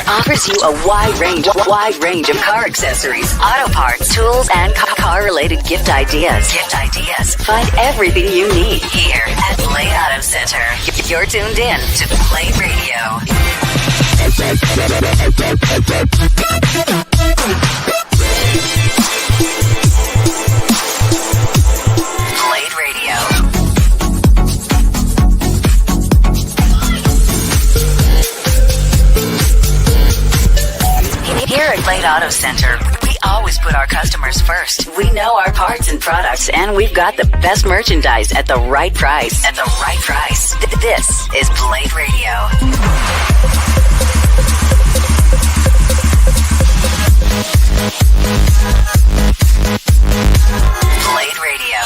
offers you a wide range of car accessories, auto parts, tools, and car-related gift ideas. Find everything you need here at Blade Auto Center. You're tuned in to Blade Radio. Blade Radio. Here at Blade Auto Center, we always put our customers first. We know our parts and products, and we've got the best merchandise at the right price. This is Blade Radio. Blade Radio.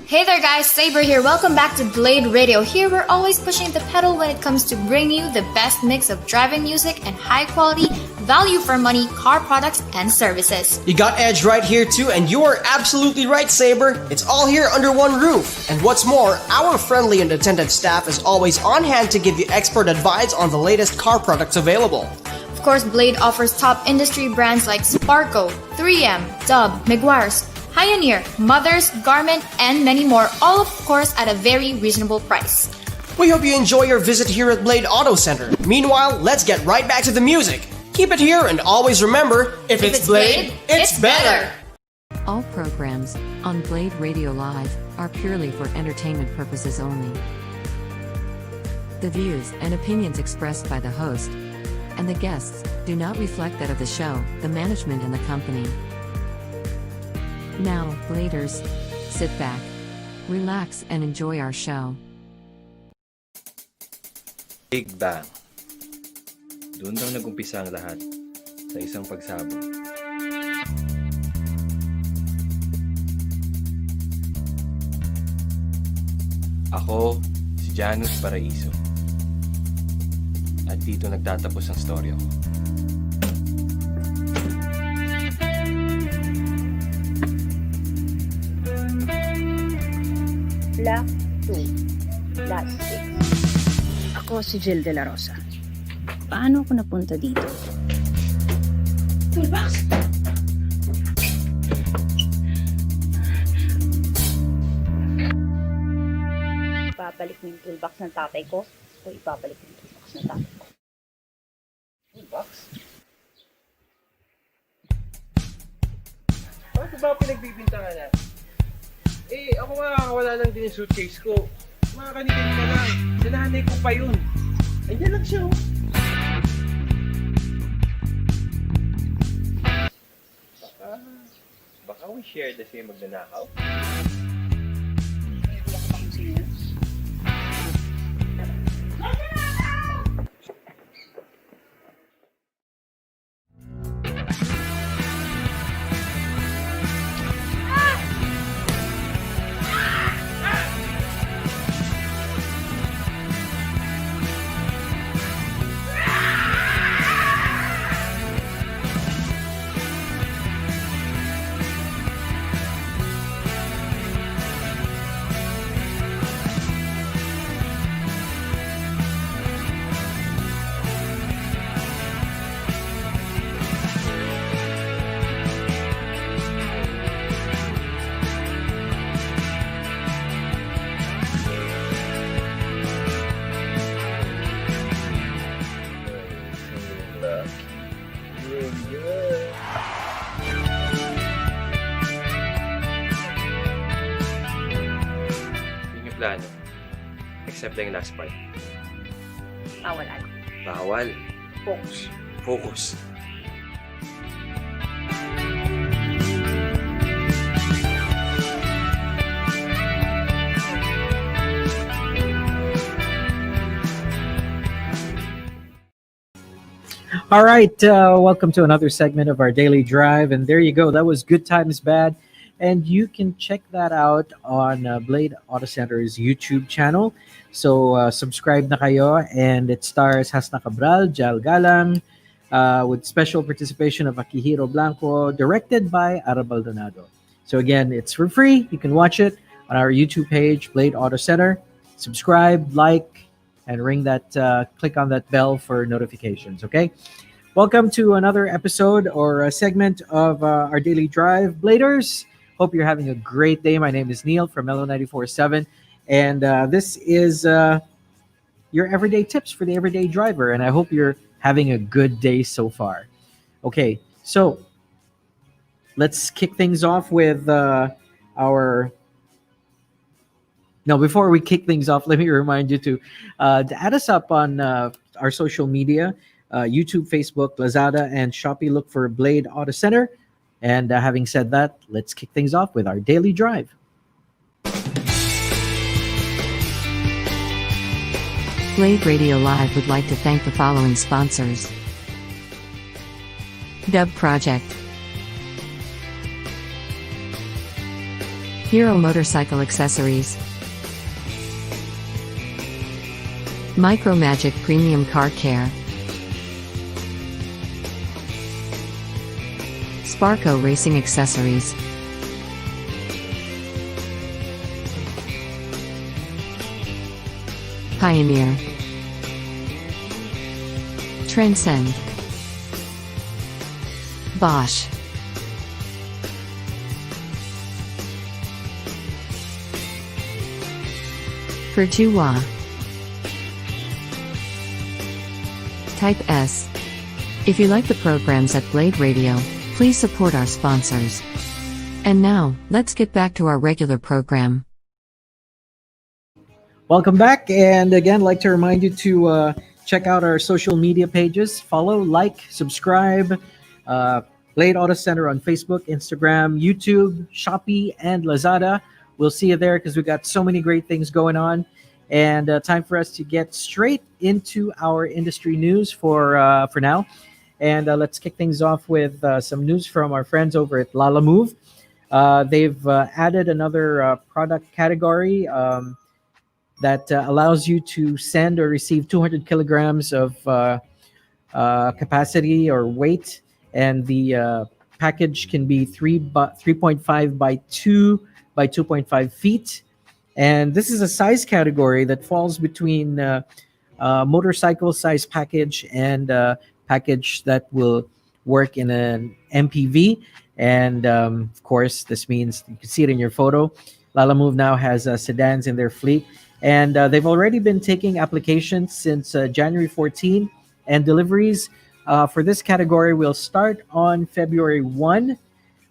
Hey there guys, Saber here. Welcome back to Blade Radio. Here we're always pushing the pedal when it comes to bringing you the best mix of driving music and high quality, value for money car products and services. You got Edge right here too, and you are absolutely right, Saber. It's all here under one roof. And what's more, our friendly and attentive staff is always on hand to give you expert advice on the latest car products available. Of course, Blade offers top industry brands like Sparco, 3M, Dub, Meguiar's, Pioneer, Mothers, Garment, and many more, all of course at a very reasonable price. We hope you enjoy your visit here at Blade Auto Center. Meanwhile, let's get right back to the music. Keep it here and always remember, if it's Blade, it's better. All programs on Blade Radio Live are purely for entertainment purposes only. The views and opinions expressed by the host and the guests do not reflect that of the show, the management, and the company. Now, Bladers, sit back, relax, and enjoy our show. Big Bang. Doon daw nag-umpisa ang lahat sa isang pagsabog. Ako, si Janus Paraiso. At dito nagtatapos ang storya ko. Black 2, Last 6. Ako si Jill De La Rosa. Paano ako napunta dito? Toolbox! Ipabalik mo yung toolbox ng tatay ko o ipabalik mo yung toolbox ng tatay ko? Toolbox? Bakit ba pinagbibintangan na? Ako makakawala lang din yung suitcase ko. Makakanitin ka lang. Sa nanay ko pa yun. Andiyan lang siya, oh. Baka we share the same magnanakaw? Hindi ako pa kung sino yun. Plano. Except yung last part. Bawal ano. Bawal. Focus. Focus. All right, welcome to another segment of our daily drive, and there you go. That was Good Times Bad, and you can check that out on Blade Auto Center's YouTube channel. So subscribe na kayo, and it stars Hasna Cabral, Jal Galang, with special participation of Akihiro Blanco, directed by Ara Baldonado. So again, it's for free. You can watch it on our YouTube page, Blade Auto Center. Subscribe, like, and click on that bell for notifications. Okay. Welcome to another episode or a segment of our daily drive, Bladers. Hope you're having a great day. My name is Neil from Mellow 94.7, and this is your everyday tips for the everyday driver. And I hope you're having a good day so far. Okay, so let's kick things off with our. Now, before we kick things off, let me remind you to add us up on our social media. YouTube, Facebook, Lazada, and Shopee. Look for Blade Auto Center. And having said that, let's kick things off with our daily drive. Blade Radio Live would like to thank the following sponsors: Dub Project, Hero Motorcycle Accessories, Micromagic Premium Car Care, Sparco Racing Accessories, Pioneer, Transcend, Bosch, Pertua, Type S. If you like the programs at Blade Radio, please support our sponsors. And now, let's get back to our regular program. Welcome back. And again, I'd like to remind you to check out our social media pages. Follow, like, subscribe. Blade Auto Center on Facebook, Instagram, YouTube, Shopee, and Lazada. We'll see you there because we've got so many great things going on. And time for us to get straight into our industry news for now. And let's kick things off with some news from our friends over at Lalamove. They've added another product category that allows you to send or receive 200 kilograms of capacity or weight. And the package can be 3.5 by 2 by 2.5 feet. And this is a size category that falls between motorcycle size package and package that will work in an MPV. And of course, this means you can see it in your photo. Lalamove now has sedans in their fleet, and they've already been taking applications since January 14, and deliveries for this category will start on February 1.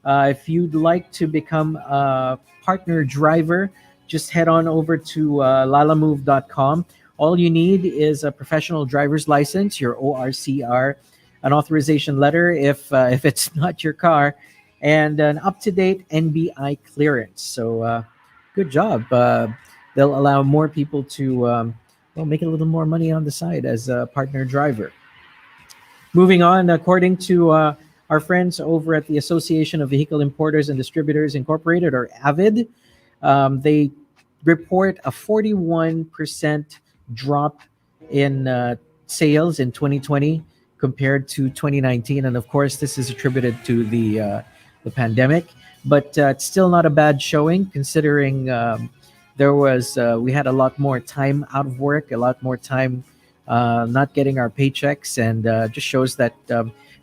If you'd like to become a partner driver, just head on over to lalamove.com. All you need is a professional driver's license, your ORCR, an authorization letter if it's not your car, and an up-to-date NBI clearance. So good job. They'll allow more people to make a little more money on the side as a partner driver. Moving on, according to our friends over at the Association of Vehicle Importers and Distributors Incorporated, or AVID, they report a 41% drop in sales in 2020 compared to 2019, and of course this is attributed to the pandemic, but it's still not a bad showing considering we had a lot more time out of work, a lot more time not getting our paychecks, and just shows that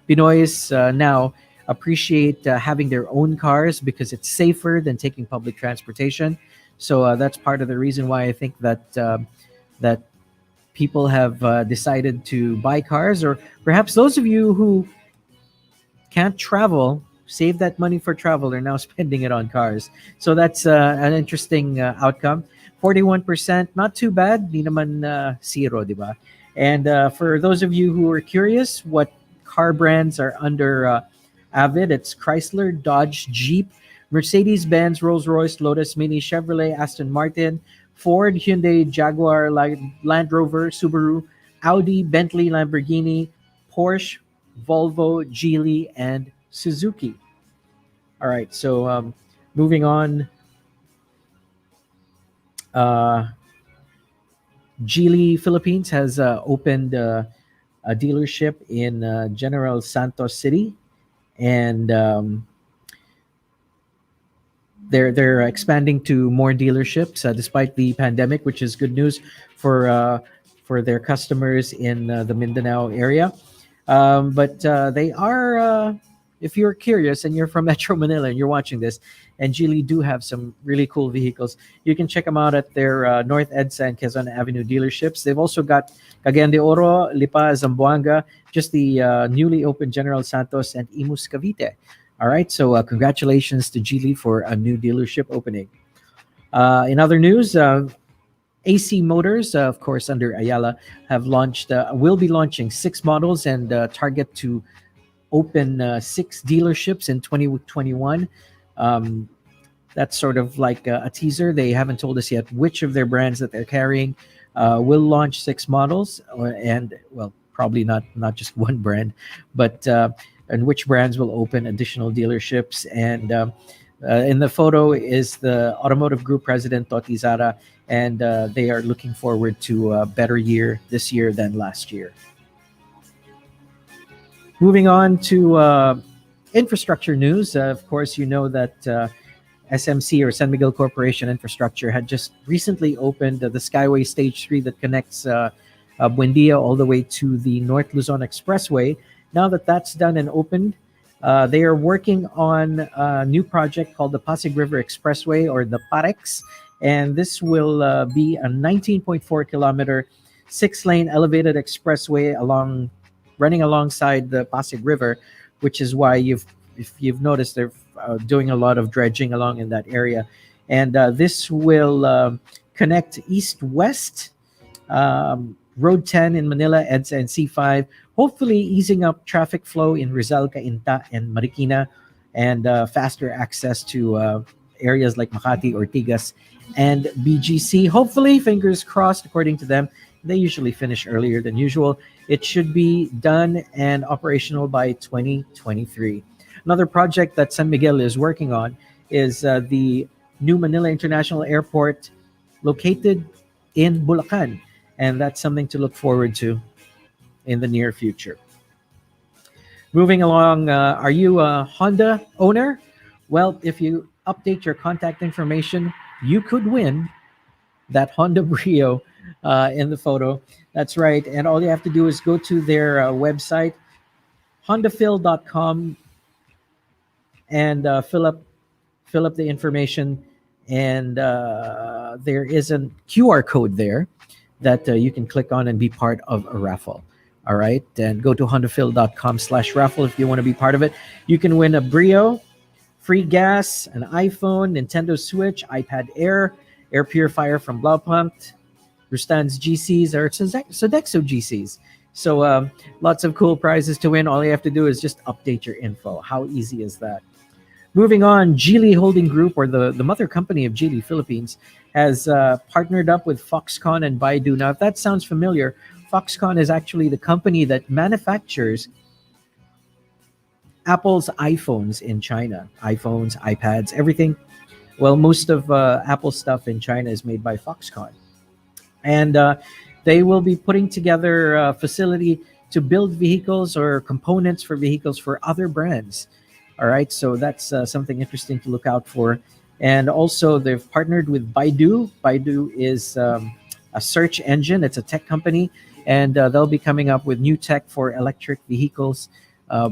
Pinoys now appreciate having their own cars because it's safer than taking public transportation. So that's part of the reason why I think that that people have decided to buy cars, or perhaps those of you who can't travel, save that money for travel, are now spending it on cars. So that's an interesting outcome. 41%, not too bad. Di naman zero, di ba? And for those of you who are curious what car brands are under Avid, it's Chrysler, Dodge, Jeep, Mercedes-Benz, Rolls-Royce, Lotus, Mini, Chevrolet, Aston Martin, Ford, Hyundai, Jaguar, Land Rover, Subaru, Audi, Bentley, Lamborghini, Porsche, Volvo, Geely, and Suzuki. All right, so moving on. Geely Philippines has opened a dealership in General Santos City, and they're expanding to more dealerships despite the pandemic, which is good news for for their customers in the Mindanao area. But they are, if you're curious and you're from Metro Manila and you're watching this, and Geely do have some really cool vehicles, you can check them out at their North EDSA and Quezon Avenue dealerships. They've also got Cagayan de Oro, Lipa, Zamboanga, just the newly opened General Santos and Imus Cavite. All right, so congratulations to Geely for a new dealership opening. In other news, AC Motors, of course, under Ayala, will be launching 6 models and target to open 6 dealerships in 2021. That's sort of like a teaser. They haven't told us yet which of their brands that they're carrying will launch 6 models, and well, probably not just one brand, but and which brands will open additional dealerships. And in the photo is the Automotive Group President Toti Zara, and they are looking forward to a better year this year than last year. Moving on to infrastructure news. Of course, you know that SMC, or San Miguel Corporation Infrastructure, had just recently opened the Skyway Stage 3 that connects Buendia all the way to the North Luzon Expressway. Now that that's done and opened, they are working on a new project called the Pasig River Expressway, or the PAREX, and this will be a 19.4 kilometer 6-lane elevated expressway running alongside the Pasig River, which is why if you've noticed, they're doing a lot of dredging along in that area. And this will connect east-west, Road 10 in Manila, EDSA, and C5, hopefully easing up traffic flow in Rizal, Cainta, and Marikina, and faster access to areas like Makati, Ortigas, and BGC. Hopefully, fingers crossed, according to them, they usually finish earlier than usual. It should be done and operational by 2023. Another project that San Miguel is working on is the new Manila International Airport located in Bulacan. And that's something to look forward to in the near future. Moving along, are you a Honda owner? Well, if you update your contact information, you could win that Honda Brio in the photo. That's right. And all you have to do is go to their website, hondafil.com, and fill up the information. And there is a QR code there that you can click on and be part of a raffle. All right, and go to hondafil.com/raffle if you want to be part of it. You can win a Brio, free gas, an iPhone, Nintendo Switch, iPad Air, air purifier from Blaupunk, Rustan's GCs, or Sodexo GCs. So lots of cool prizes to win. All you have to do is just update your info. How easy is that? Moving on, Geely Holding Group, or the mother company of Geely Philippines, has partnered up with Foxconn and Baidu. Now, if that sounds familiar, Foxconn is actually the company that manufactures Apple's iPhones in China. iPhones, iPads, everything. Well, most of Apple stuff in China is made by Foxconn. And they will be putting together a facility to build vehicles or components for vehicles for other brands. All right, so that's something interesting to look out for. And also, they've partnered with Baidu. Baidu is a search engine. It's a tech company, and they'll be coming up with new tech for electric vehicles,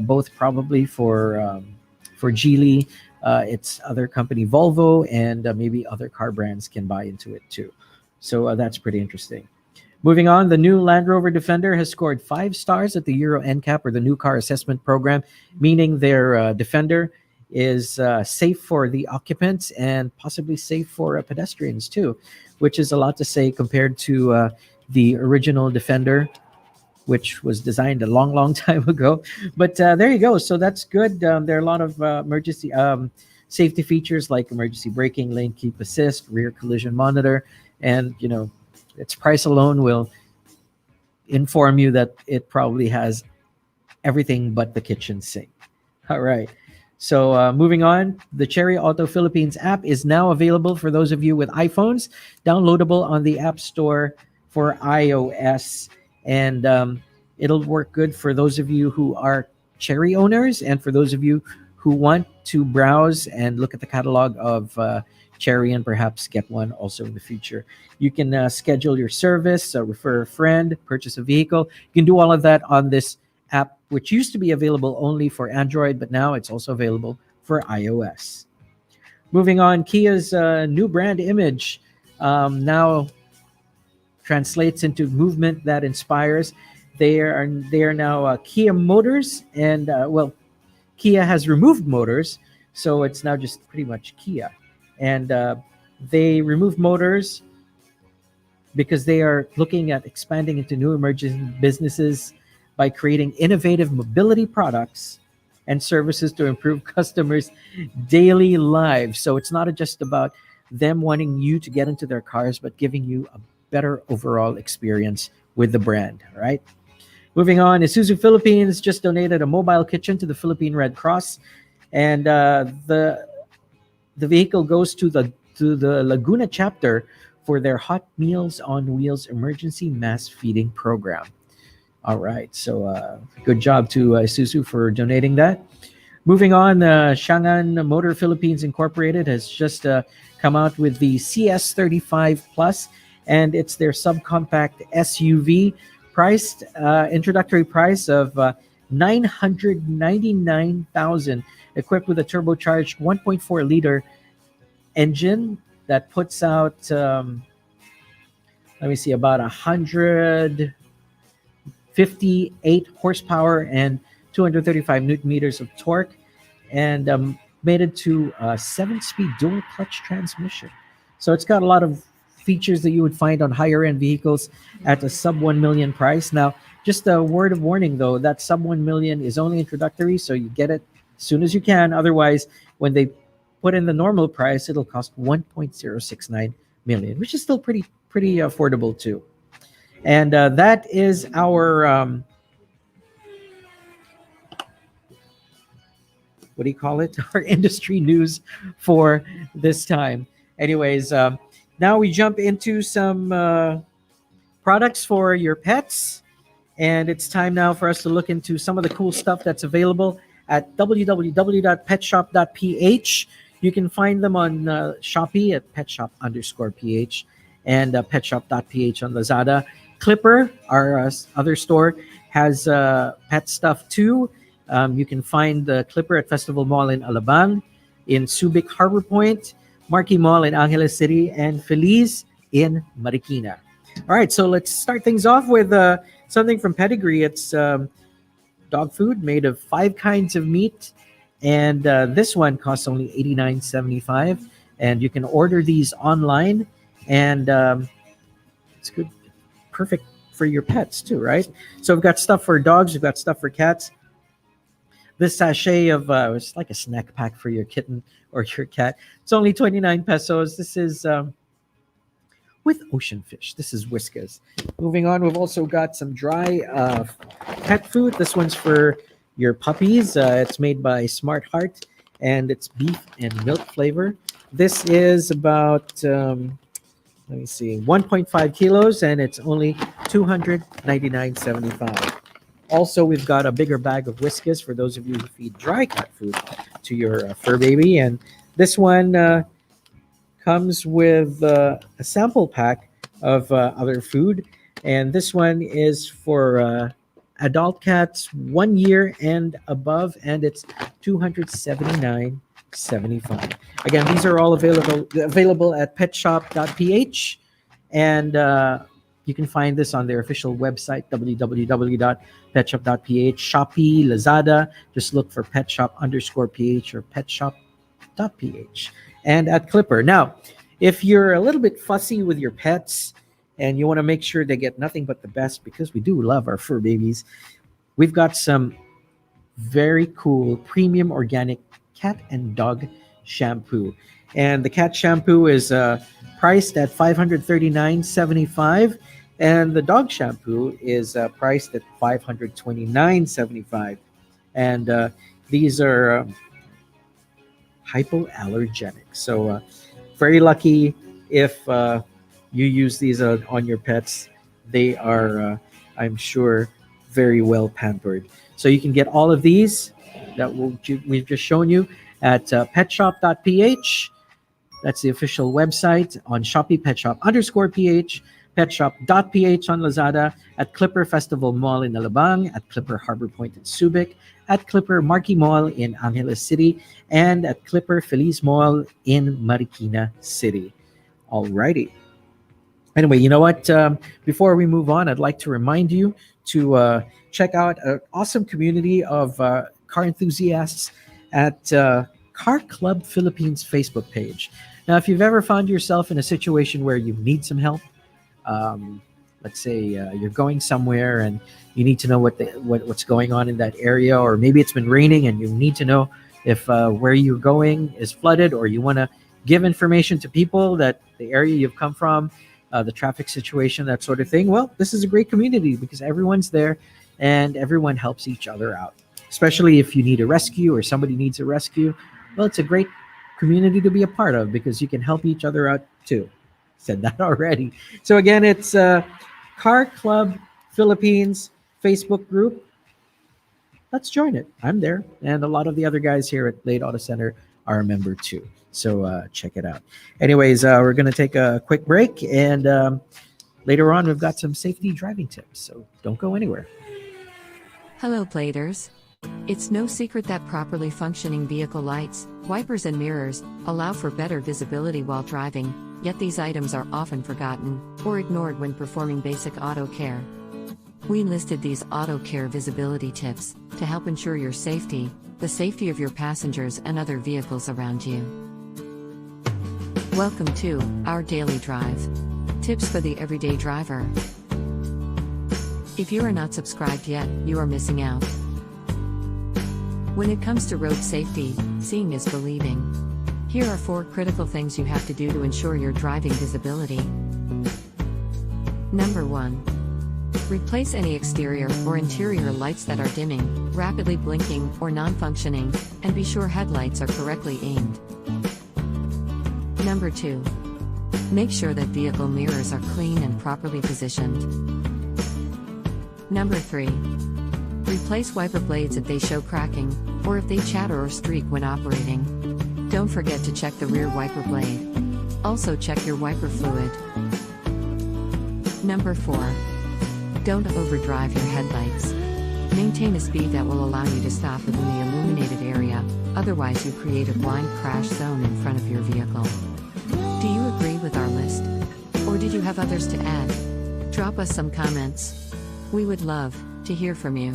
both probably for Geely, its other company Volvo, and maybe other car brands can buy into it too. So that's pretty interesting. Moving on, the new Land Rover Defender has scored 5 stars at the Euro NCAP, or the New Car Assessment Program, meaning their Defender is safe for the occupants and possibly safe for pedestrians too, which is a lot to say compared to the original Defender, which was designed a long time ago. But there you go. So that's good. There are a lot of emergency safety features like emergency braking, lane keep assist, rear collision monitor, and its price alone will inform you that it probably has everything but the kitchen sink. All right. So moving on, the Cherry Auto Philippines app is now available for those of you with iPhones, downloadable on the App Store for iOS. And it'll work good for those of you who are Cherry owners and for those of you who want to browse and look at the catalog of Cherry and perhaps get one also in the future. You can schedule your service, refer a friend, purchase a vehicle. You can do all of that on this app, which used to be available only for Android, but now it's also available for iOS. Moving on, Kia's new brand image now translates into movement that inspires. They are now Kia Motors, and Kia has removed motors, so it's now just pretty much Kia. And they removed motors because they are looking at expanding into new emerging businesses by creating innovative mobility products and services to improve customers' daily lives. So it's not just about them wanting you to get into their cars, but giving you a better overall experience with the brand, right? Moving on, Isuzu Philippines just donated a mobile kitchen to the Philippine Red Cross, and the vehicle goes to the Laguna chapter for their Hot Meals on Wheels emergency mass feeding program. All right, so good job to Isuzu for donating that. Moving on, Shangan Motor Philippines Incorporated has just come out with the CS35 Plus, and it's their subcompact SUV, priced introductory price of 999,000, equipped with a turbocharged 1.4 liter engine that puts out about 158 horsepower and 235 newton meters of torque, and mated to a 7-speed dual clutch transmission. So it's got a lot of features that you would find on higher end vehicles at a sub 1 million price. Now, just a word of warning though, that sub 1 million is only introductory, so you get it as soon as you can. Otherwise, when they put in the normal price, it'll cost 1.069 million, which is still pretty affordable too. And that is our what do you call it? Our industry news for this time. Anyways, now we jump into some products for your pets, and it's time now for us to look into some of the cool stuff that's available at www.petshop.ph. You can find them on Shopee at petshop_ph and petshop.ph on Lazada. Clipper, our other store, has pet stuff too. You can find the Clipper at Festival Mall in Alabang, in Subic Harbor Point, Marquee Mall in Angeles City, and Feliz in Marikina. All right, so let's start things off with something from Pedigree. It's dog food made of 5 kinds of meat, and this one costs only $89.75, and you can order these online, and it's good, perfect for your pets too, right? So we've got stuff for dogs, we've got stuff for cats. This sachet of it's like a snack pack for your kitten or your cat. It's only 29 pesos. This is with ocean fish. This is Whiskas. Moving on, we've also got some dry pet food. This one's for your puppies. It's made by Smart Heart, and it's beef and milk flavor. This is about 1.5 kilos, and it's only $299.75. Also, we've got a bigger bag of Whiskas for those of you who feed dry cat food to your fur baby. And this one comes with a sample pack of other food. And this one is for adult cats 1 year and above, and it's $279.75. Again, these are all available at petshop.ph, and you can find this on their official website, www.petshop.ph, Shopee, Lazada. Just look for petshop_ph or petshop.ph. And at Clipper. Now, if you're a little bit fussy with your pets and you want to make sure they get nothing but the best, because we do love our fur babies, we've got some very cool premium organic cat and dog shampoo. And the cat shampoo is priced at $539.75, and the dog shampoo is priced at $529.75. And these are hypoallergenic. So very lucky if you use these on your pets. They are, I'm sure, very well pampered. So you can get all of these that we've just shown you at petshop.ph. That's the official website. On Shopee, petshop_ph, petshop.ph on Lazada, at Clipper Festival Mall in Alabang, at Clipper Harbor Point in Subic, at Clipper Marquee Mall in Angeles City, and at Clipper Feliz Mall in Marikina City. Alrighty. Anyway, you know what? Before we move on, I'd like to remind you to check out an awesome community of car enthusiasts at Car Club Philippines Facebook page. Now, if you've ever found yourself in a situation where you need some help, let's say you're going somewhere and you need to know what's going on in that area, or maybe it's been raining and you need to know if where you're going is flooded, or you want to give information to people that the area you've come from, the traffic situation, that sort of thing. Well, this is a great community because everyone's there and everyone helps each other out. Especially if you need a rescue or somebody needs a rescue, well, it's a great community to be a part of because you can help each other out too. Said that already. So again, it's Car Club Philippines Facebook group. Let's join it. I'm there, and a lot of the other guys here at Blade Auto Center are a member too. So check it out. Anyways, we're going to take a quick break, and later on, we've got some safety driving tips. So don't go anywhere. Hello, Bladers. It's no secret that properly functioning vehicle lights, wipers, and mirrors allow for better visibility while driving, yet these items are often forgotten or ignored when performing basic auto care. We listed these auto care visibility tips to help ensure your safety, the safety of your passengers, and other vehicles around you. Welcome to our daily drive. Tips for the everyday driver. If you are not subscribed yet, you are missing out. When it comes to road safety, seeing is believing. Here are 4 critical things you have to do to ensure your driving visibility. Number 1. Replace any exterior or interior lights that are dimming, rapidly blinking, or non-functioning, and be sure headlights are correctly aimed. Number 2. Make sure that vehicle mirrors are clean and properly positioned. Number 3. Replace wiper blades if they show cracking, or if they chatter or streak when operating. Don't forget to check the rear wiper blade. Also check your wiper fluid. Number 4. Don't overdrive your headlights. Maintain a speed that will allow you to stop within the illuminated area, otherwise you create a blind crash zone in front of your vehicle. Do you agree with our list? Or did you have others to add? Drop us some comments. We would love to hear from you.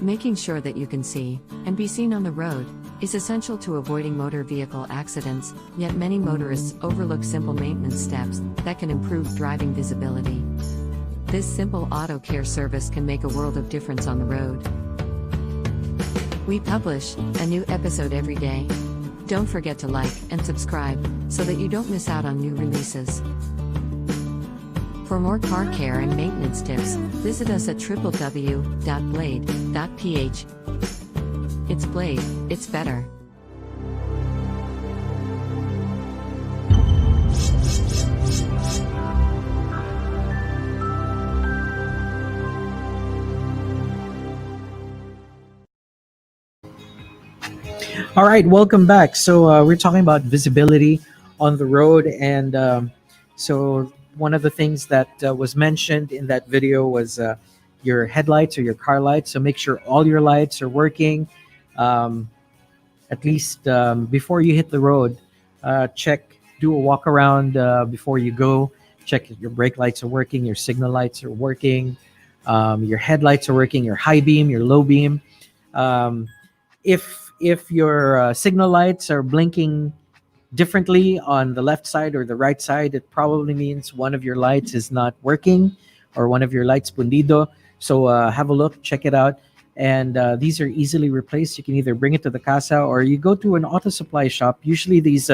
Making sure that you can see and be seen on the road is essential to avoiding motor vehicle accidents, yet many motorists overlook simple maintenance steps that can improve driving visibility. This simple auto care service can make a world of difference on the road. We publish a new episode every day. Don't forget to like and subscribe so that you don't miss out on new releases. For more car care and maintenance tips, visit us at www.blade.ph. It's Blade, it's better. All right, welcome back. So we're talking about visibility on the road, and so one of the things that was mentioned in that video was your headlights or your car lights. So make sure all your lights are working. At least before you hit the road, do a walk around before you go. Check if your brake lights are working, your signal lights are working, your headlights are working, your high beam, your low beam. If your signal lights are blinking differently on the left side or the right side, it probably means one of your lights is not working or one of your lights pundido. So have a look, check it out. And these are easily replaced. You can either bring it to the casa or you go to an auto supply shop. Usually these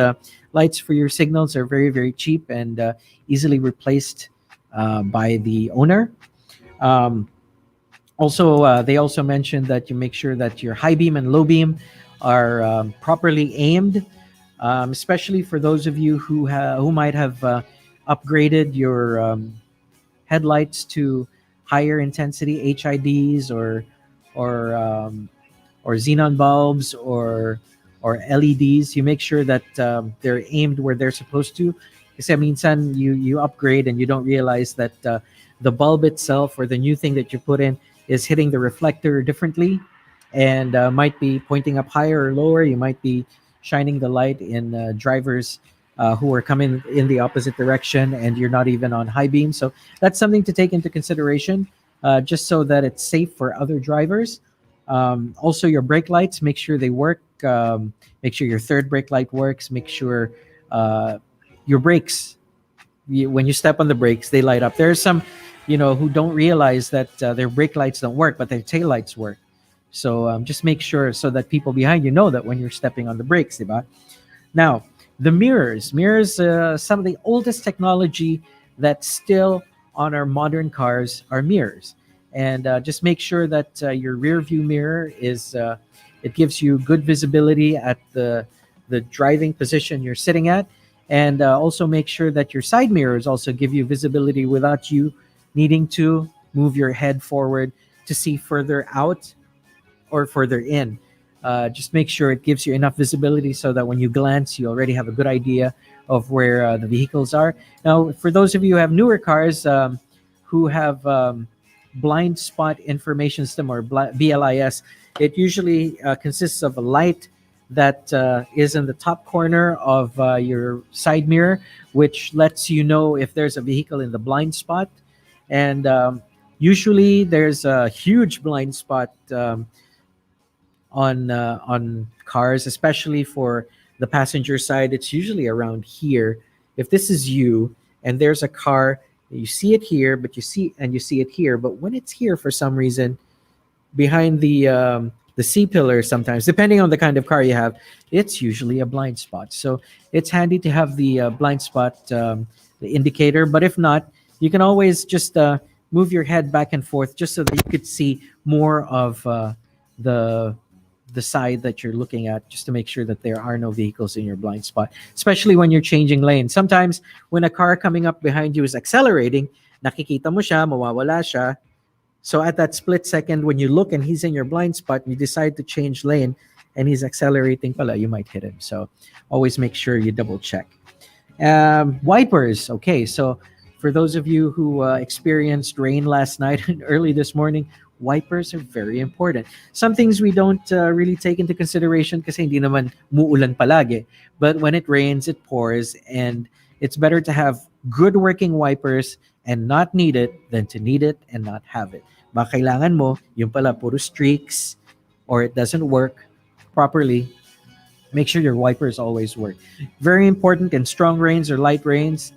lights for your signals are very, very cheap and easily replaced by the owner. They also mentioned that you make sure that your high beam and low beam are properly aimed, especially for those of you who might have upgraded your headlights to higher intensity HIDs or or xenon bulbs or LEDs, you make sure that they're aimed where they're supposed to. Kasi minsan you upgrade and you don't realize that the bulb itself or the new thing that you put in is hitting the reflector differently and might be pointing up higher or lower. You might be shining the light in drivers who are coming in the opposite direction and you're not even on high beam. So that's something to take into consideration just so that it's safe for other drivers. Also, your brake lights, make sure they work. Make sure your third brake light works. Make sure your brakes, when you step on the brakes, they light up. There's some, who don't realize that their brake lights don't work, but their tail lights work. So just make sure so that people behind you know that when you're stepping on the brakes, diba? Now, the mirrors, some of the oldest technology that's still on our modern cars are mirrors. And just make sure that your rear view mirror is, it gives you good visibility at the driving position you're sitting at. And also make sure that your side mirrors also give you visibility without you needing to move your head forward to see further out or further in. Just make sure it gives you enough visibility so that when you glance, you already have a good idea of where the vehicles are. Now, for those of you who have newer cars who have blind spot information system or BLIS, it usually consists of a light that is in the top corner of your side mirror, which lets you know if there's a vehicle in the blind spot. And usually there's a huge blind spot on cars, especially for the passenger side. It's usually around here. If this is you and there's a car, you see it here, but you see it here. But when it's here, for some reason, behind the C pillar, sometimes depending on the kind of car you have, it's usually a blind spot. So it's handy to have the blind spot, the indicator. But if not, you can always just move your head back and forth just so that you could see more of the side that you're looking at, just to make sure that there are no vehicles in your blind spot, especially when you're changing lanes. Sometimes when a car coming up behind you is accelerating, nakikita mo siya, mawawala siya. So at that split second, when you look and he's in your blind spot, you decide to change lane and he's accelerating pala, you might hit him. So always make sure you double check. Wipers. Okay, so for those of you who experienced rain last night and early this morning, wipers are very important. Some things we don't really take into consideration kasi hindi naman muulan palagi. But when it rains, it pours, and it's better to have good working wipers and not need it than to need it and not have it. Baka kailangan mo, yung pala puro streaks or it doesn't work properly. Make sure your wipers always work. Very important in strong rains or light rains,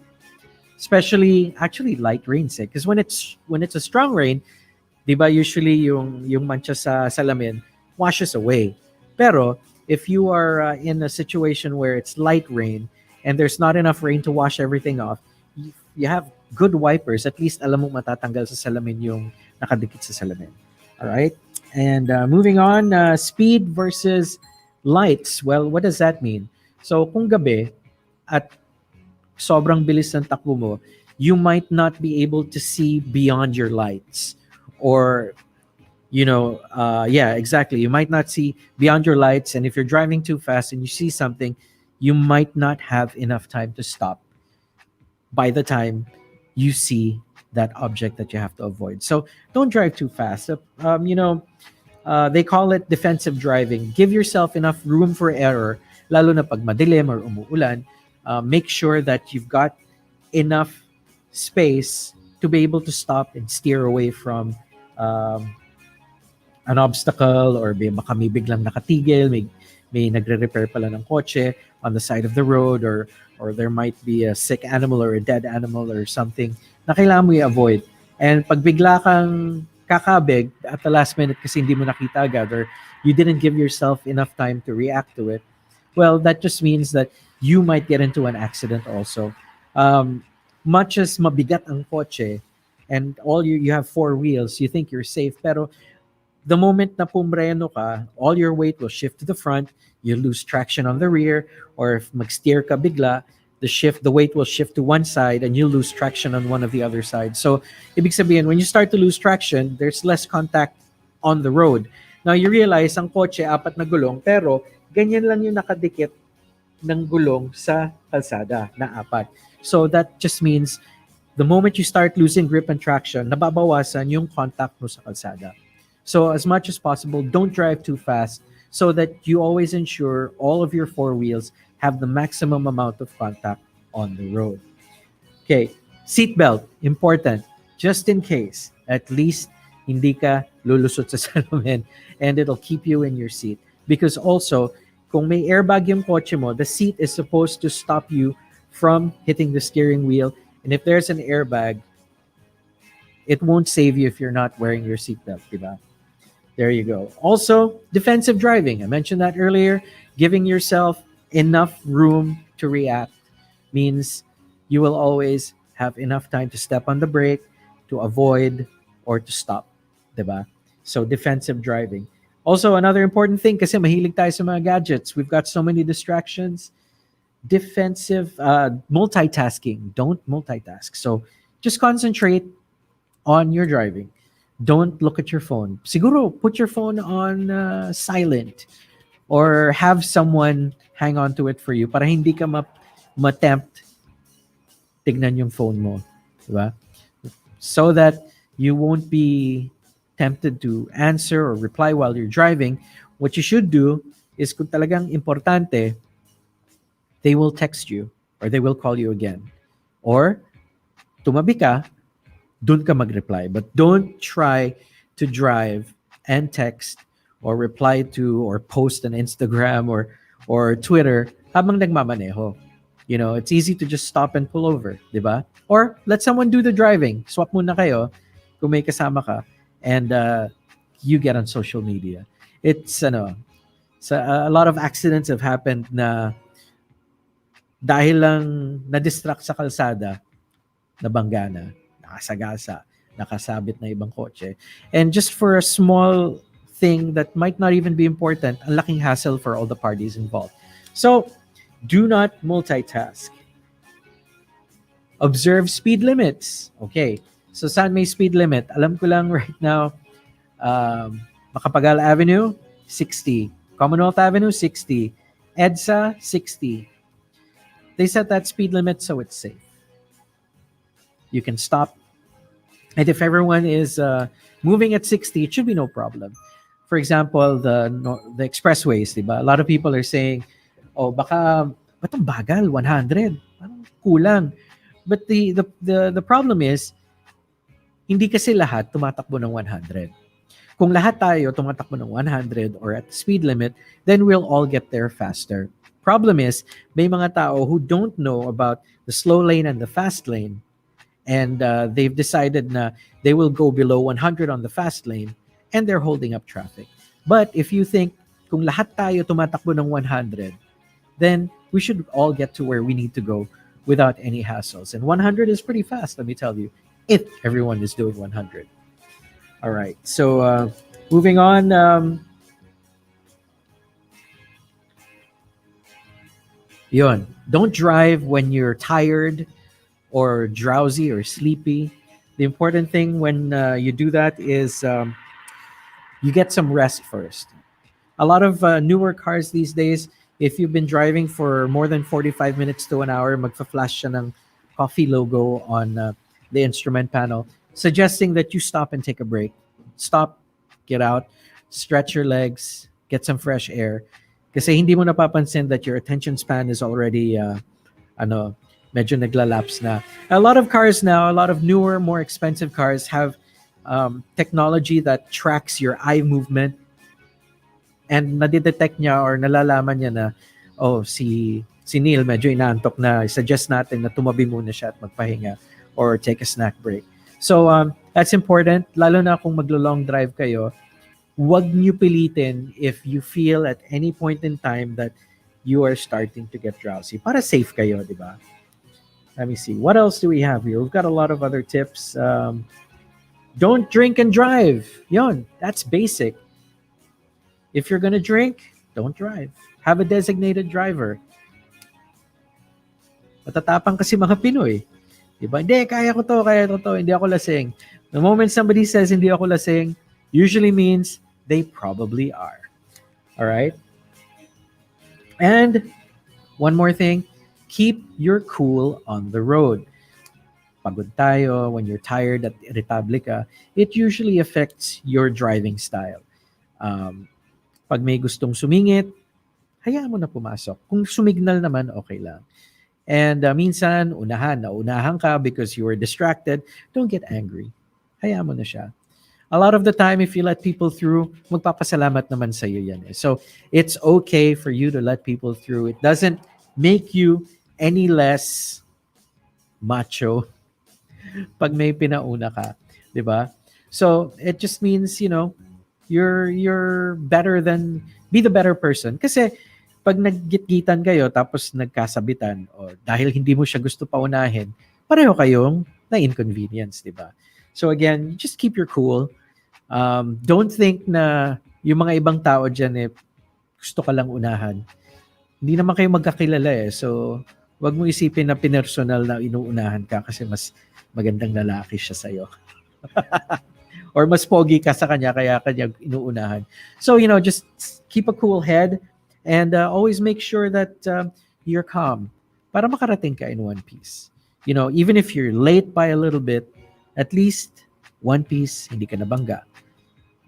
especially actually light rains, because when it's a strong rain, diba, usually yung mancha sa salamin washes away. Pero if you are in a situation where it's light rain and there's not enough rain to wash everything off, you have good wipers, at least alam mo matatanggal sa salamin yung nakadikit sa salamin. All right? And moving on, speed versus lights. Well, what does that mean? So kung gabi at sobrang bilis ng takbo mo, you might not be able to see beyond your lights. Or, exactly. You might not see beyond your lights. And if you're driving too fast and you see something, you might not have enough time to stop by the time you see that object that you have to avoid. So don't drive too fast. They call it defensive driving. Give yourself enough room for error, lalo na pag madilim or umuulan. Make sure that you've got enough space to be able to stop and steer away from an obstacle, or baka may biglang nakatigil, may nagre-repair pala ng kotse on the side of the road, or there might be a sick animal or a dead animal or something na kailangan mo i-avoid. And pag bigla kang kakabig at the last minute kasi hindi mo nakita agad, or you didn't give yourself enough time to react to it, well, that just means that you might get into an accident also. Much as mabigat ang kotse, and you have four wheels, you think you're safe, pero the moment na pumreno ka, all your weight will shift to the front, you lose traction on the rear, or if mag-steer ka bigla, the weight will shift to one side and you lose traction on one of the other sides. So ibig sabihin, when you start to lose traction, there's less contact on the road. Now, you realize ang kotse, 4 na gulong, pero ganyan lang yung nakadikit ng gulong sa kalsada na 4. So that just means the moment you start losing grip and traction, nababawasan yung contact mo sa kalsada. So as much as possible, don't drive too fast so that you always ensure all of your 4 wheels have the maximum amount of contact on the road. Okay, seatbelt, important. Just in case, at least hindi ka lulusot sa salamin and it'll keep you in your seat. Because also, kung may airbag yung kotse mo, the seat is supposed to stop you from hitting the steering wheel. And if there's an airbag, it won't save you if you're not wearing your seatbelt, diba? There you go. Also, defensive driving. I mentioned that earlier. Giving yourself enough room to react means you will always have enough time to step on the brake, to avoid, or to stop, diba? So defensive driving. Also, another important thing, kasi mahilig tayo sa mga gadgets. We've got so many distractions. Defensive, multitasking. Don't multitask. So just concentrate on your driving. Don't look at your phone. Siguro, put your phone on silent or have someone hang on to it for you para hindi ka ma-tempt tignan yung phone mo. Diba? So that you won't be tempted to answer or reply while you're driving. What you should do is kung talagang importante, they will text you or they will call you again. Or tumabi ka, dun ka mag-reply. But don't try to drive and text or reply to or post on Instagram or Twitter habang nagmamaneho. You know, it's easy to just stop and pull over, di ba? Or let someone do the driving. Swap muna kayo kung may kasama ka and you get on social media. It's a lot of accidents have happened na dahil lang na-distract sa kalsada, nabangga na, nakasagasa, nakasabit na ibang kotse. And just for a small thing that might not even be important, ang laking hassle for all the parties involved. So, do not multitask. Observe speed limits. Okay. So, saan may speed limit? Alam ko lang right now, Macapagal Avenue, 60. Commonwealth Avenue, 60. EDSA, 60. They set that speed limit so it's safe. You can stop. And if everyone is moving at 60, it should be no problem. For example, the expressways, diba? A lot of people are saying, oh, baka batong bagal, 100. Parang kulang. But the problem is, hindi kasi lahat tumatakbo ng 100. Kung lahat tayo tumatakbo ng 100 or at the speed limit, then we'll all get there faster. Problem is, may mga tao who don't know about the slow lane and the fast lane, and they've decided na they will go below 100 on the fast lane, and they're holding up traffic. But if you think, kung lahat tayo tumatakbo ng 100, then we should all get to where we need to go without any hassles. And 100 is pretty fast, let me tell you, if everyone is doing 100. All right, so moving on. Yun. Don't drive when you're tired or drowsy or sleepy. The important thing when you do that is you get some rest first. A lot of newer cars these days, if you've been driving for more than 45 minutes to an hour, magfa-flash siya ng coffee logo on the instrument panel, suggesting that you stop and take a break. Stop, get out, stretch your legs, get some fresh air. Kasi hindi mo napapansin that your attention span is already medyo naglalapse na. A lot of cars now, a lot of newer, more expensive cars have technology that tracks your eye movement and nadidetect niya or nalalaman niya na, oh, si Neil medyo inaantok na, suggest natin na tumabi muna siya at magpahinga or take a snack break. So that's important, lalo na kung maglo-long drive kayo. Wag niyo pilitin if you feel at any point in time that you are starting to get drowsy. Para safe kayo, di ba? Let me see. What else do we have here? We've got a lot of other tips. Don't drink and drive. Yon, that's basic. If you're gonna drink, don't drive. Have a designated driver. Matatapang kasi mga Pinoy. Diba? Hindi, kaya ko to, hindi ako lasing. The moment somebody says hindi ako lasing, usually means they probably are. All right? And one more thing, keep your cool on the road. Pagod tayo, when you're tired at irritable ka, it usually affects your driving style. Pag may gustong sumingit, hayaan mo na pumasok. Kung sumignal naman, okay lang. And minsan, naunahan ka because you were distracted, don't get angry. Hayaan mo na siya. A lot of the time, if you let people through, magpapasalamat naman sa iyo yan. So, it's okay for you to let people through. It doesn't make you any less macho pag may pinauna ka. Diba? So, it just means, you're better than, be the better person. Kasi, pag naggitgitan kayo tapos nagkasabitan o dahil hindi mo siya gusto paunahin, pareho kayong na-inconvenience, di ba? So again, just keep your cool. Don't think na yung mga ibang tao dyan gusto ka lang unahan. Hindi naman kayo magkakilala So wag mo isipin na pinersonal na inuunahan ka kasi mas magandang lalaki siya sa'yo. Or mas pogi ka sa kanya kaya kanya inuunahan. So, just keep a cool head. And always make sure that you're calm para makarating ka in one piece. Even if you're late by a little bit, at least one piece, hindi ka nabangga.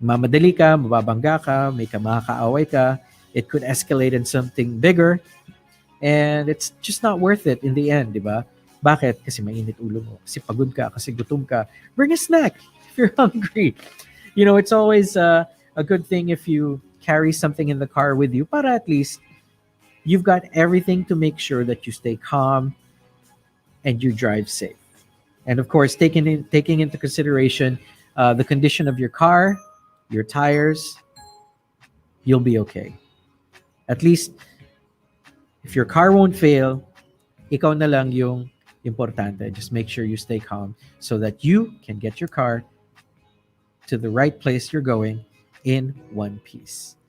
Mamadali ka, mababangga ka, may makakaaway ka, it could escalate in something bigger, and it's just not worth it in the end, di ba? Bakit? Kasi mainit ulo mo, kasi pagod ka, kasi gutom ka. Bring a snack if you're hungry. It's always a good thing if you carry something in the car with you, para at least you've got everything to make sure that you stay calm and you drive safe. And of course, taking into consideration the condition of your car, your tires, you'll be okay. At least, if your car won't fail, ikaw na lang yung importante. Just make sure you stay calm so that you can get your car to the right place you're going in one piece.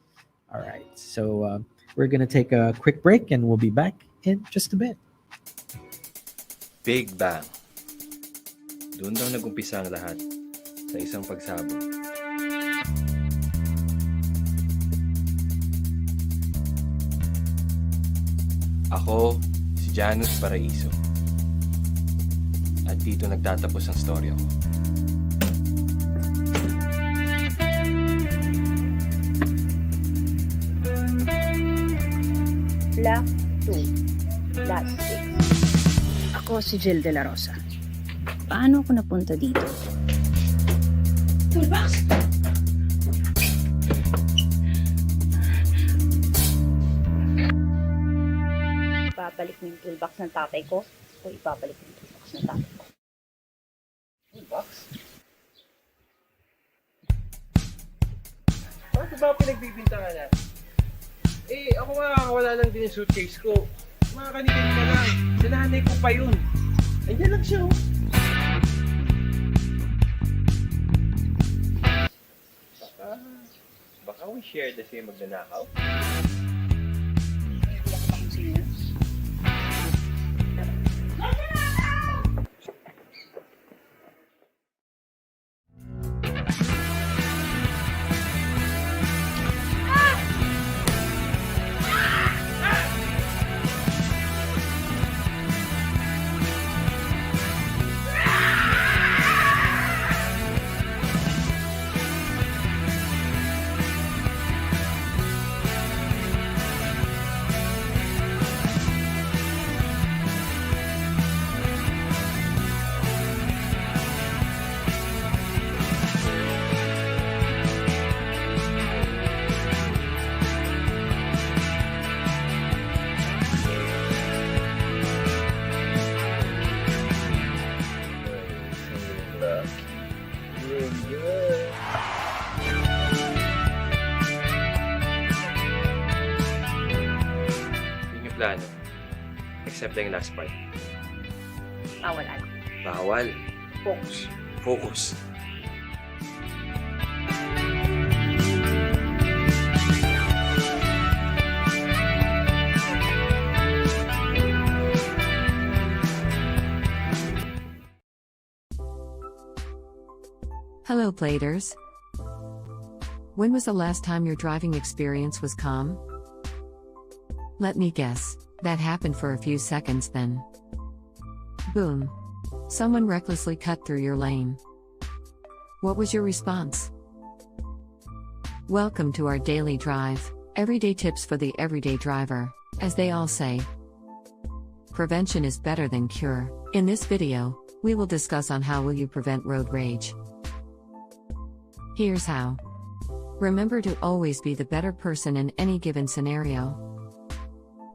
All right, so we're going to take a quick break and we'll be back in just a bit. Big Bang. Doon daw nag-umpisa ang lahat sa isang pagsabog. Ako, si Janus Paraiso. At dito nagtatapos ang storya ko. Black 2, Lot 6. Ako si Jill De La Rosa. Paano ako napunta dito? Toolbox! Ipabalik mo yung toolbox ng tatay ko o ipabalik mo yung toolbox ng tatay ko? Toolbox? Bakit ba pinagbibintangan na? Ako nga, wala lang din yung suitcase ko. Mga kanikin ka lang. Sa nanay ko pa yun. Andiyan lang siya, Baka we share the same magnanakaw? Hindi ako bang seniors? Plano. Except yung last part. Bawal. Bawal. Focus. Focus. Hello, Platers. When was the last time your driving experience was calm? Let me guess. That happened for a few seconds then. Boom. Someone recklessly cut through your lane. What was your response? Welcome to our daily drive. Everyday tips for the everyday driver. As they all say, prevention is better than cure. In this video, we will discuss on how will you prevent road rage. Here's how. Remember to always be the better person in any given scenario.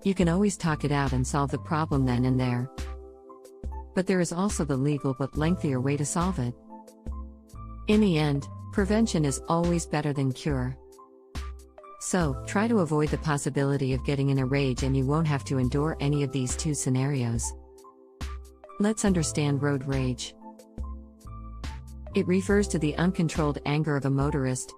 You can always talk it out and solve the problem then and there. But there is also the legal but lengthier way to solve it. In the end, prevention is always better than cure. So, try to avoid the possibility of getting in a rage and you won't have to endure any of these two scenarios. Let's understand road rage. It refers to the uncontrolled anger of a motorist,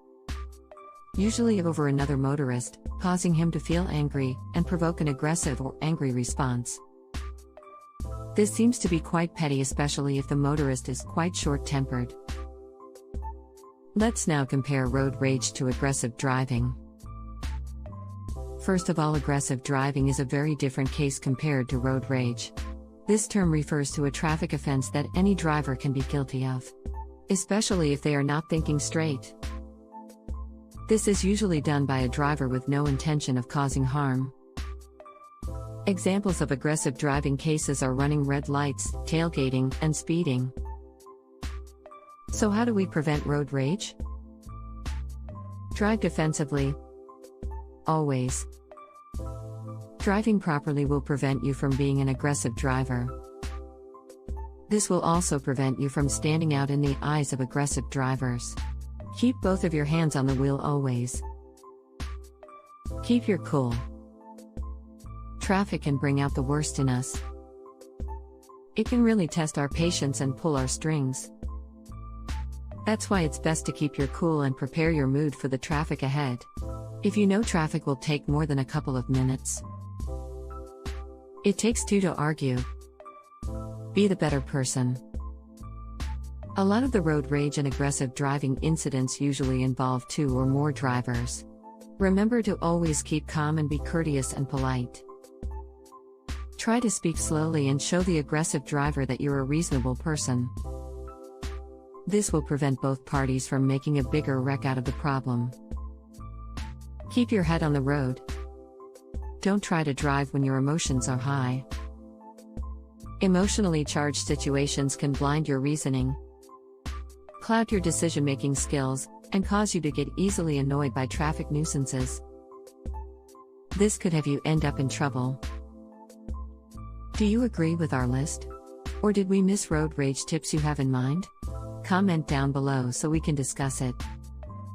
usually over another motorist, causing him to feel angry and provoke an aggressive or angry response. This seems to be quite petty, especially if the motorist is quite short-tempered. Let's now compare road rage to aggressive driving. First of all, aggressive driving is a very different case compared to road rage. This term refers to a traffic offense that any driver can be guilty of, especially if they are not thinking straight. This is usually done by a driver with no intention of causing harm. Examples of aggressive driving cases are running red lights, tailgating, and speeding. So how do we prevent road rage? Drive defensively. Always. Driving properly will prevent you from being an aggressive driver. This will also prevent you from standing out in the eyes of aggressive drivers. Keep both of your hands on the wheel always. Keep your cool. Traffic can bring out the worst in us. It can really test our patience and pull our strings. That's why it's best to keep your cool and prepare your mood for the traffic ahead. If you know traffic will take more than a couple of minutes. It takes two to argue. Be the better person. A lot of the road rage and aggressive driving incidents usually involve two or more drivers. Remember to always keep calm and be courteous and polite. Try to speak slowly and show the aggressive driver that you're a reasonable person. This will prevent both parties from making a bigger wreck out of the problem. Keep your head on the road. Don't try to drive when your emotions are high. Emotionally charged situations can blind your reasoning, cloud your decision-making skills, and cause you to get easily annoyed by traffic nuisances. This could have you end up in trouble. Do you agree with our list? Or did we miss road rage tips you have in mind? Comment down below so we can discuss it.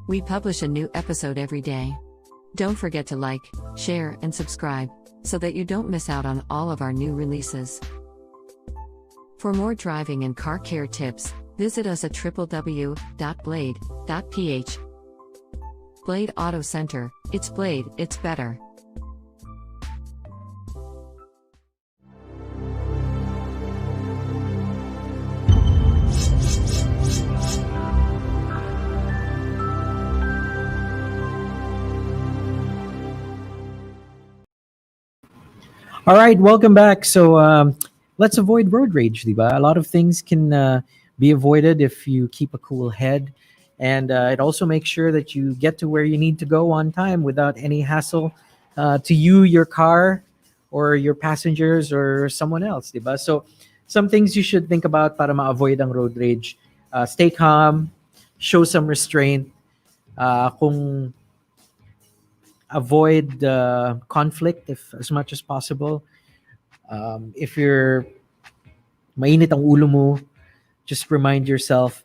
We publish a new episode every day. Don't forget to like, share, and subscribe, so that you don't miss out on all of our new releases. For more driving and car care tips, visit us at www.blade.ph. Blade Auto Center, it's Blade, it's better. All right, welcome back. So let's avoid road rage, diba? A lot of things can be avoided if you keep a cool head. And it also makes sure that you get to where you need to go on time without any hassle to you, your car, or your passengers, or someone else, diba? So some things you should think about para ma-avoid ang road rage. Stay calm, show some restraint. Kung avoid conflict if as much as possible. If you're mainit ang ulo mo, just remind yourself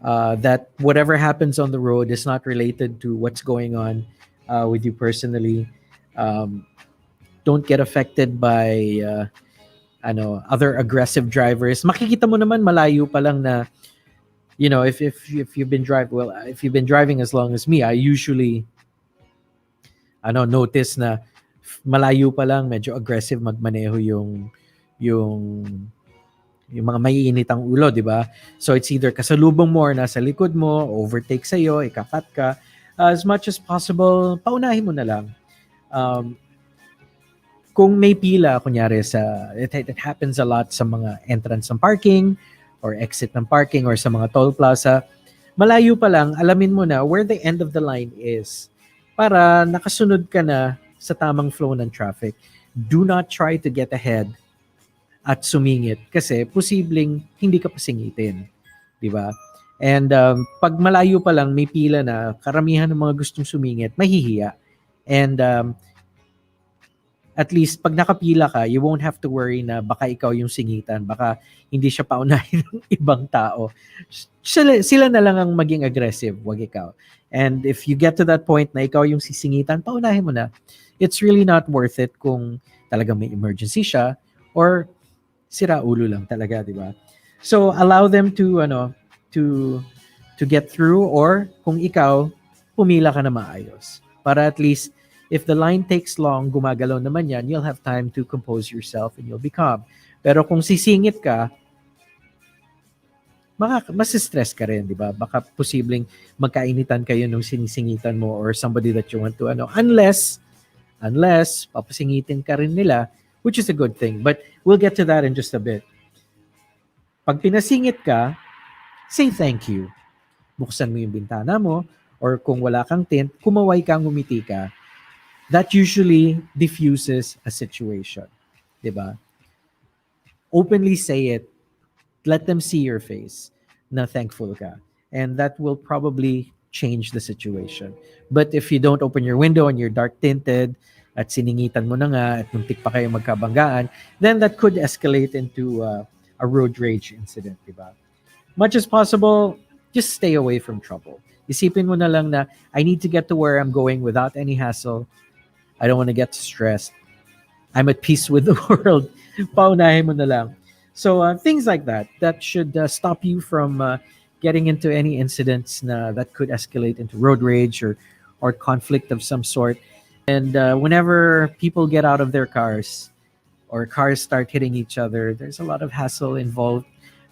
that whatever happens on the road is not related to what's going on with you personally. Don't get affected by other aggressive drivers. Makikita mo naman malayo pa lang na, if you've been driving as long as me, I usually notice na malayo pa lang medyo aggressive magmaneho yung mga maiinit ang ulo, di ba? So it's either kasalubong mo or nasa likod mo, overtake sa'yo, ikakat ka. as much as possible, paunahin mo na lang. Um, kung may pila, kunyari it happens a lot sa mga entrance ng parking or exit ng parking or sa mga toll plaza, malayo pa lang, alamin mo na where the end of the line is para nakasunod ka na sa tamang flow ng traffic. Do not try to get ahead at sumingit kasi posibleng hindi ka pasingitin. Di ba? And pag malayo pa lang, may pila na, karamihan ng mga gustong sumingit, mahihiya. And at least, pag nakapila ka, you won't have to worry na baka ikaw yung singitan, baka hindi siya paunahin ng ibang tao. Sila na lang ang maging aggressive, wag ikaw. And if you get to that point na ikaw yung sisingitan, paunahin mo na. It's really not worth it kung talagang may emergency siya or sira ulo lang talaga, di ba? So, allow them to get through, or kung ikaw, pumila ka na maayos. Para at least, if the line takes long, gumagalaw naman yan, you'll have time to compose yourself and you'll be calm. Pero kung sisingit ka, masistress ka rin, di ba? Baka posibleng magkainitan kayo nung sinisingitan mo or somebody that you want to, unless papasingitin ka rin nila, which is a good thing. But we'll get to that in just a bit. Pag pinasingit ka, say thank you. Buksan mo yung bintana mo, or kung wala kang tint, kumaway ka, ngumiti ka. That usually diffuses a situation. Diba? Openly say it. Let them see your face na thankful ka. And that will probably change the situation. But if you don't open your window and you're dark tinted at siningitan mo na nga at muntik pa kayo magkabanggaan, then that could escalate into a road rage incident, diba? Much as possible, just stay away from trouble. Isipin mo na lang na I need to get to where I'm going without any hassle. I don't want to get stressed. I'm at peace with the world. Paunahin mo na lang. So things like that should stop you from getting into any incidents that could escalate into road rage or conflict of some sort. And whenever people get out of their cars or cars start hitting each other, there's a lot of hassle involved.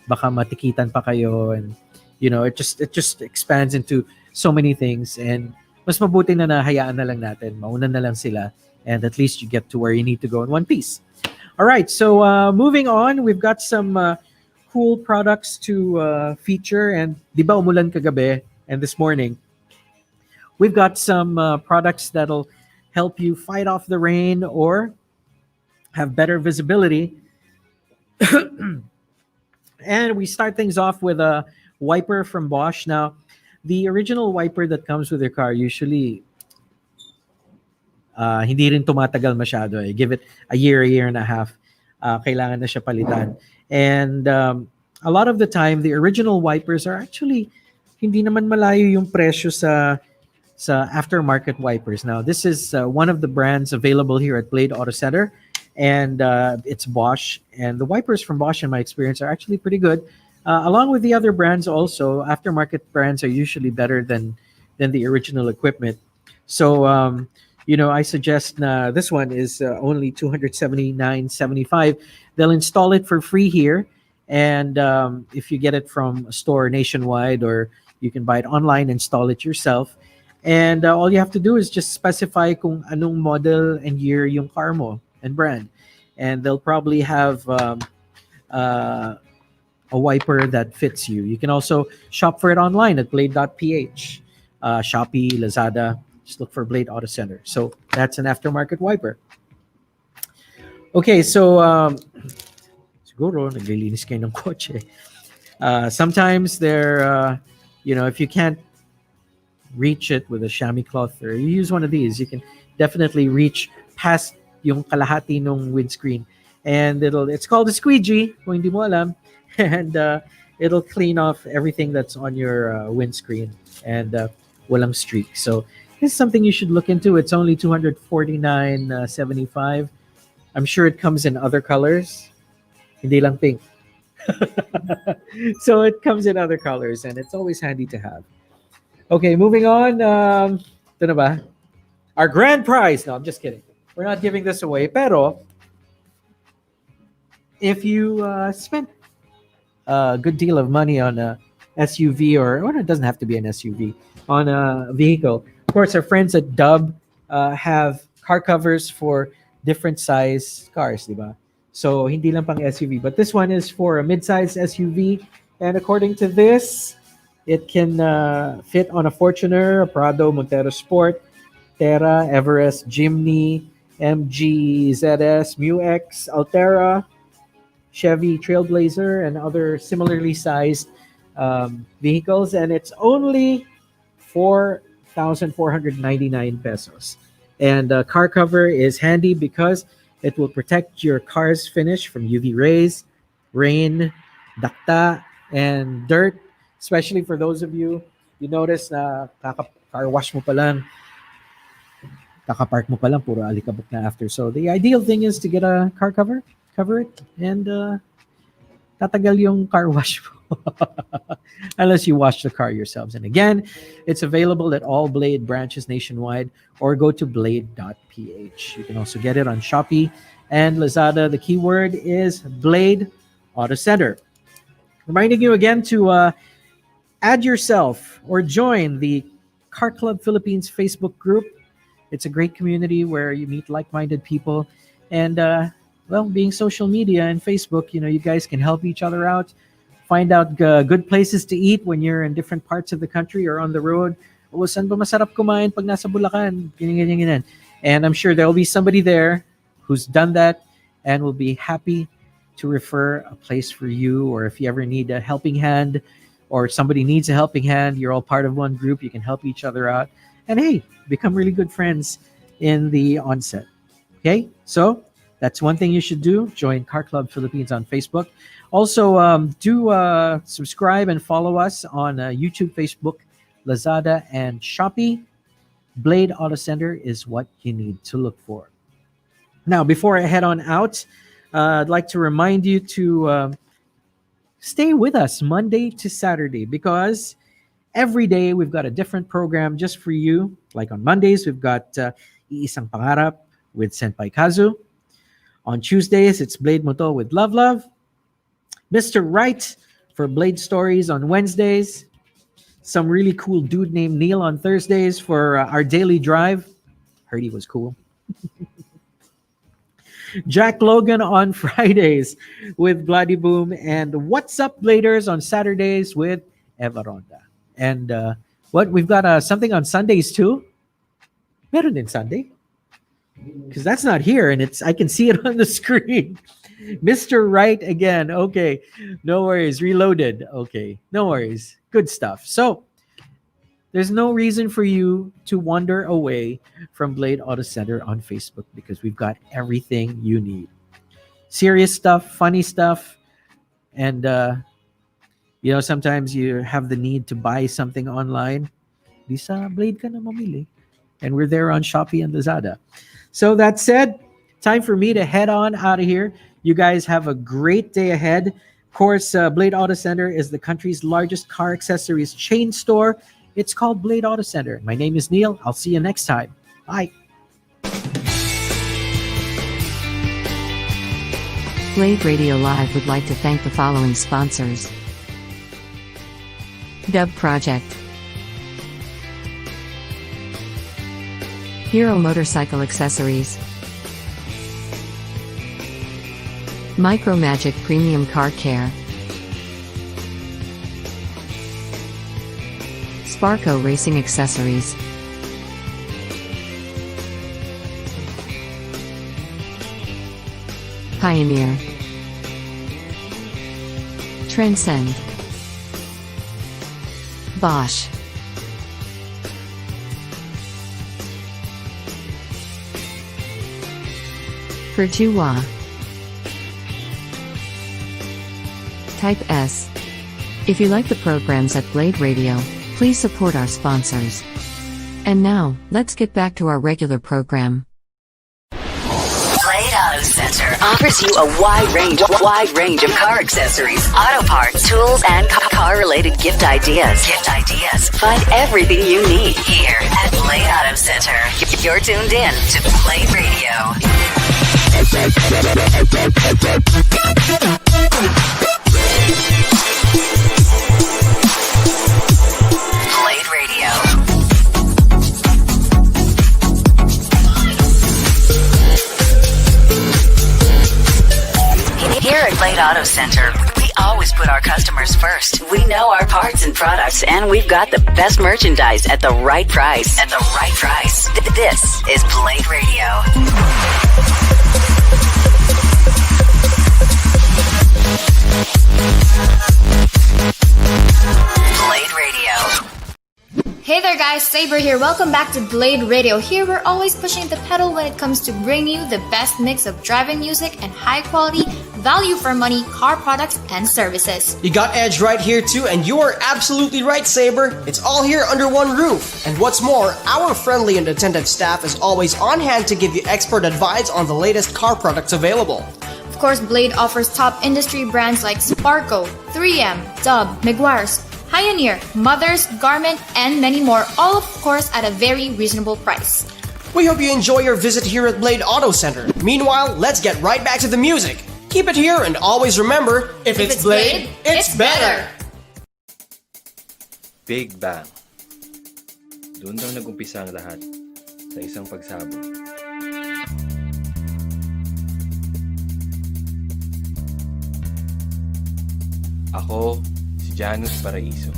Baka matikitan pa kayo, and it just expands into so many things. And mas mabuti na hayaan na lang natin, mauna na lang sila, and at least you get to where you need to go in one piece. All right, so moving on, we've got some cool products to feature. And di ba umulan kagabi and this morning? We've got some products that'll help you fight off the rain or have better visibility. And we start things off with a wiper from Bosch. Now, the original wiper that comes with your car usually hindi rin tumatagal masyado. Give it a year and a half. Kailangan na siya palitan. And a lot of the time, the original wipers are actually hindi naman malayo yung presyo sa aftermarket wipers. Now, this is one of the brands available here at Blade Auto Center, and it's Bosch. And the wipers from Bosch, in my experience, are actually pretty good. Along with the other brands also, aftermarket brands are usually better than the original equipment. So, I suggest this one is only $279.75. They'll install it for free here. And if you get it from a store nationwide, or you can buy it online, install it yourself. And all you have to do is just specify kung anong model and year yung car mo and brand. And they'll probably have a wiper that fits you. You can also shop for it online at blade.ph, Shopee, Lazada. Just look for Blade Auto Center. So that's an aftermarket wiper. Okay, so siguro naglilinis kayo ng kotse. Sometimes they're, if you can't reach it with a chamois cloth, or you use one of these, you can definitely reach past yung kalahati ng windscreen. And it's called a squeegee, kung hindi mo alam. And it'll clean off everything that's on your windscreen and walang streak. So this is something you should look into. It's only $249.75. I'm sure it comes in other colors. Hindi lang pink. So it comes in other colors, and it's always handy to have. Okay, moving on. Ito na ba? Our grand prize. No, I'm just kidding. We're not giving this away. Pero, if you spent a good deal of money on a SUV, or it doesn't have to be an SUV, on a vehicle, course, our friends at Dub have car covers for different size cars, di ba? So, hindi lang pang SUV. But this one is for a mid-size SUV. And according to this, it can fit on a Fortuner, a Prado, Montero Sport, Terra, Everest, Jimny, MG, ZS, MU-X, Altera, Chevy Trailblazer, and other similarly sized vehicles. And it's only 4,499 pesos. And car cover is handy because it will protect your car's finish from UV rays, rain, dakta, and dirt. Especially for those of you, you notice na car wash mo pa lang, kaka-park mo pa lang, puro alikabok na after. So the ideal thing is to get a car cover it, and tatagal yung car wash mo. Unless you wash the car yourselves. And again, it's available at all Blade branches nationwide, or go to blade.ph. You can also get it on Shopee and Lazada. The keyword is Blade Auto Center. Reminding you again to add yourself or join the Car Club Philippines Facebook group. It's a great community where you meet like-minded people. And, being social media and Facebook, you guys can help each other out. Find out good places to eat when you're in different parts of the country or on the road. O saan ba masarap kumain pag nasa Bulacan? Ganyan. And I'm sure there'll be somebody there who's done that and will be happy to refer a place for you. Or if you ever need a helping hand, or somebody needs a helping hand, you're all part of one group. You can help each other out. And hey, become really good friends in the onset. Okay? So that's one thing you should do. Join Car Club Philippines on Facebook. Also, do subscribe and follow us on YouTube, Facebook, Lazada, and Shopee. Blade Auto Center is what you need to look for. Now, before I head on out, I'd like to remind you to stay with us Monday to Saturday, because every day we've got a different program just for you. Like on Mondays, we've got Iisang Pangarap with Senpai Kazu. On Tuesdays, it's Blade Moto with Love Love. Mr. Right for Blade Stories on Wednesdays. Some really cool dude named Neil on Thursdays for our daily drive. Heard he was cool. Jack Logan on Fridays with Bloody Boom, and What's Up Bladers on Saturdays with Eva Ronda. And we've got something on Sundays too. Meron din Sunday, because that's not here, and I can see it on the screen. Mr. Right again. Okay, no worries. Reloaded. Okay, no worries. Good stuff. So there's no reason for you to wander away from Blade Auto Center on Facebook, because we've got everything you need. Serious stuff, funny stuff, and sometimes you have the need to buy something online. Di sa Blade ka na mamili. And we're there on Shopee and Lazada. So that said, time for me to head on out of here. You guys have a great day ahead. Of course, Blade Auto Center is the country's largest car accessories chain store. It's called Blade Auto Center. My name is Neil. I'll see you next time. Bye. Blade Radio Live would like to thank the following sponsors: Dub Project, Hero Motorcycle Accessories, Micromagic Premium Car Care, Sparco Racing Accessories, Pioneer, Transcend, Bosch, Perjua, Type S. If you like the programs at Blade Radio, please support our sponsors. And now, let's get back to our regular program. Blade Auto Center offers you a wide range of car accessories, auto parts, tools, and car-related gift ideas. Find everything you need here at Blade Auto Center. You're tuned in to Blade Radio. Blade Radio. Blade Auto Center. We always put our customers first. We know our parts and products, and we've got the best merchandise at the right price. At the right price. This is Blade Radio. Blade Radio. Hey there guys, Saber here. Welcome back to Blade Radio. Here we're always pushing the pedal when it comes to bringing you the best mix of driving music and high quality, value for money car products and services. You got Edge right here too, and you are absolutely right, Saber. It's all here under one roof. And what's more, our friendly and attentive staff is always on hand to give you expert advice on the latest car products available. Of course, Blade offers top industry brands like Sparco, 3M, Dub, Meguiar's, Pioneer, Mothers, Garment, and many more, all of course at a very reasonable price. We hope you enjoy your visit here at Blade Auto Center. Meanwhile, let's get right back to the music. Keep it here and always remember, if it's Blade, it's better! Big Bang. Doon daw nag-umpisa ang lahat sa isang pagsabog. Ako, si Janus Paraiso.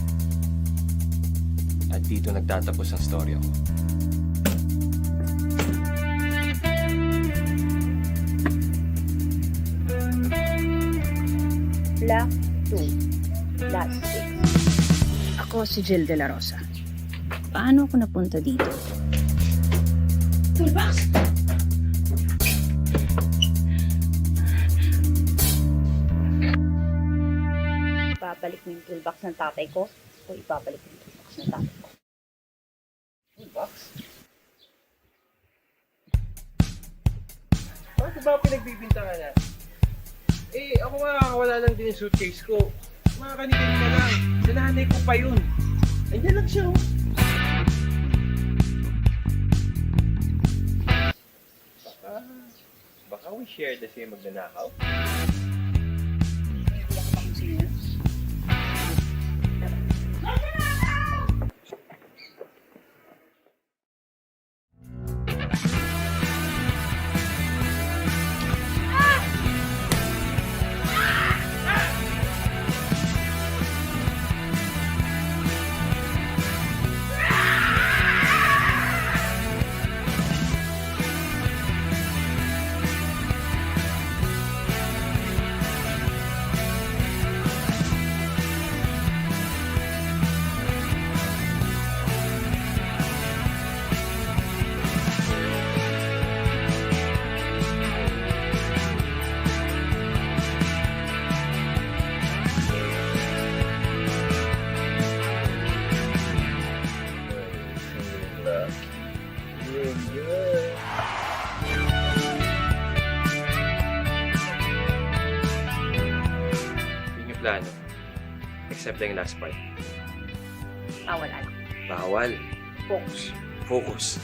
At dito nagtatapos ang storya ko. Black 2, Last 6. Ako si Jill De La Rosa. Paano ako napunta dito? Toolbox! Ibabalik mo yung toolbox ng tatay ko o ibabalik mo yung toolbox ng tatay ko? Toolbox? Bakit ba pinagbibintangan na? Ako nga, wala lang din yung suitcase ko. Mga kanikin ka lang. Sa nanay ko pa yun. Andiyan lang siya, oh. Baka we share the same magnanakaw? Hindi ako pa kung sino yun. Yun yung plano. Except yung last part. Wala lang. Bawal. Focus. Focus.